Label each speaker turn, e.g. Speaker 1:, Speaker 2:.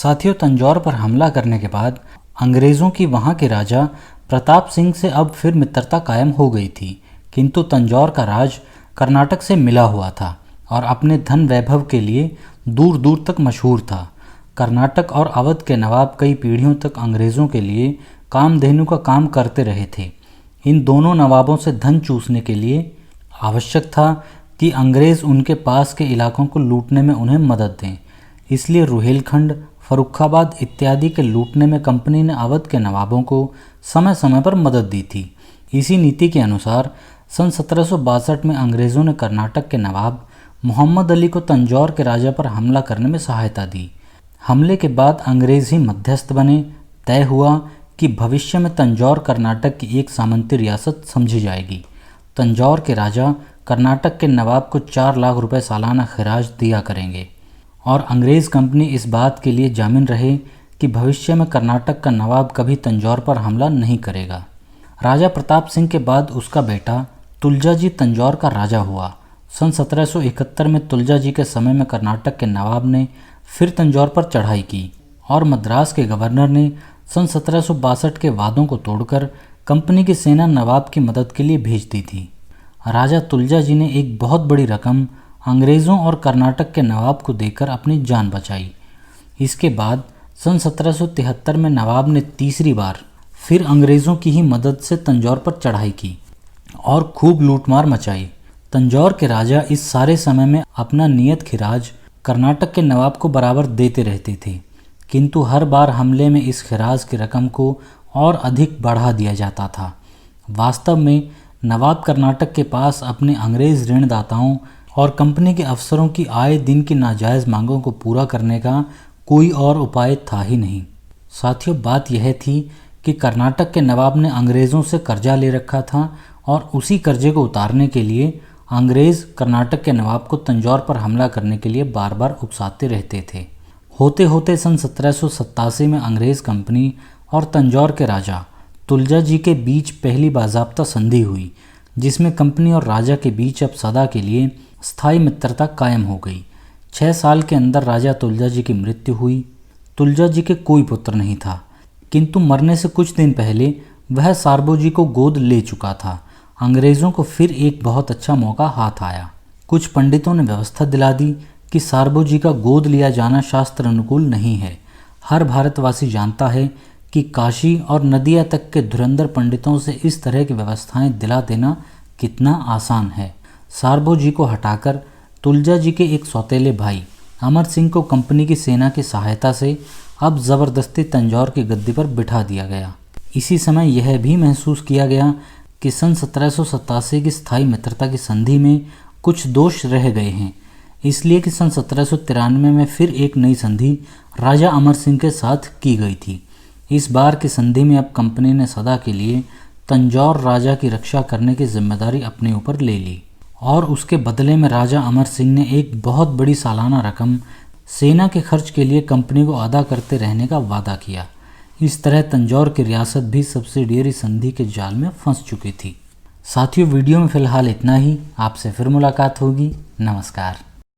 Speaker 1: साथियों, तंजौर पर हमला करने के बाद अंग्रेज़ों की वहां के राजा प्रताप सिंह से अब फिर मित्रता कायम हो गई थी, किंतु तंजौर का राज कर्नाटक से मिला हुआ था और अपने धन वैभव के लिए दूर दूर तक मशहूर था। कर्नाटक और अवध के नवाब कई पीढ़ियों तक अंग्रेज़ों के लिए कामधेनु का काम करते रहे थे। इन दोनों नवाबों से धन चूसने के लिए आवश्यक था कि अंग्रेज़ उनके पास के इलाकों को लूटने में उन्हें मदद दें। इसलिए रुहेलखंड, फर्रुखाबाद इत्यादि के लूटने में कंपनी ने अवध के नवाबों को समय समय पर मदद दी थी। इसी नीति के अनुसार सन 1762 में अंग्रेज़ों ने कर्नाटक के नवाब मोहम्मद अली को तंजौर के राजा पर हमला करने में सहायता दी। हमले के बाद अंग्रेज़ ही मध्यस्थ बने। तय हुआ कि भविष्य में तंजौर कर्नाटक की एक सामंती रियासत समझी जाएगी। तंजौर के राजा कर्नाटक के नवाब को 4 लाख रुपए सालाना खिराज दिया करेंगे और अंग्रेज़ कंपनी इस बात के लिए जामिन रहे कि भविष्य में कर्नाटक का नवाब कभी तंजौर पर हमला नहीं करेगा। राजा प्रताप सिंह के बाद उसका बेटा तुलजाजी तंजौर का राजा हुआ। सन 1771 में तुलजाजी के समय में कर्नाटक के नवाब ने फिर तंजौर पर चढ़ाई की और मद्रास के गवर्नर ने सन 1762 के वादों को तोड़कर कंपनी की सेना नवाब की मदद के लिए भेज दी थी। राजा तुलजाजी ने एक बहुत बड़ी रकम अंग्रेज़ों और कर्नाटक के नवाब को देकर अपनी जान बचाई। इसके बाद सन 1773 में नवाब ने तीसरी बार फिर अंग्रेज़ों की ही मदद से तंजौर पर चढ़ाई की और खूब लूटमार मचाई। तंजौर के राजा इस सारे समय में अपना नियत खिराज कर्नाटक के नवाब को बराबर देते रहते थे, किंतु हर बार हमले में इस खिराज की रकम को और अधिक बढ़ा दिया जाता था। वास्तव में नवाब कर्नाटक के पास अपने अंग्रेज़ ऋणदाताओं और कंपनी के अफसरों की आए दिन की नाजायज़ मांगों को पूरा करने का कोई और उपाय था ही नहीं। साथियों, बात यह थी कि कर्नाटक के नवाब ने अंग्रेज़ों से कर्जा ले रखा था और उसी कर्जे को उतारने के लिए अंग्रेज़ कर्नाटक के नवाब को तंजौर पर हमला करने के लिए बार बार उकसाते रहते थे। होते होते सन 1787 में अंग्रेज़ कंपनी और तंजौर के राजा तुलजाजी के बीच पहली बाज़ाब्ता संधि हुई, जिसमें कंपनी और राजा के बीच अब सदा के लिए स्थायी मित्रता कायम हो गई। 6 साल के अंदर राजा तुलजाजी की मृत्यु हुई। तुलजाजी के कोई पुत्र नहीं था, किंतु मरने से कुछ दिन पहले वह सारभोजी को गोद ले चुका था। अंग्रेज़ों को फिर एक बहुत अच्छा मौका हाथ आया। कुछ पंडितों ने व्यवस्था दिला दी कि सारभोजी का गोद लिया जाना शास्त्र अनुकूल नहीं है। हर भारतवासी जानता है कि काशी और नदिया तक के धुरंधर पंडितों से इस तरह की व्यवस्थाएं दिला देना कितना आसान है। सारभोजी को हटाकर तुलजाजी के एक सौतेले भाई अमर सिंह को कंपनी की सेना की सहायता से अब ज़बरदस्ती तंजौर की गद्दी पर बिठा दिया गया। इसी समय यह भी महसूस किया गया कि सन 1787 की स्थायी मित्रता की संधि में कुछ दोष रह गए हैं, इसलिए कि सन 1793 में फिर एक नई संधि राजा अमर सिंह के साथ की गई थी। इस बार की संधि में अब कंपनी ने सदा के लिए तंजौर राजा की रक्षा करने की जिम्मेदारी अपने ऊपर ले ली और उसके बदले में राजा अमर सिंह ने एक बहुत बड़ी सालाना रकम सेना के खर्च के लिए कंपनी को अदा करते रहने का वादा किया। इस तरह तंजौर की रियासत भी सब्सिडियरी संधि के जाल में फंस चुकी थी। साथियों, वीडियो में फ़िलहाल इतना ही। आपसे फिर मुलाकात होगी। नमस्कार।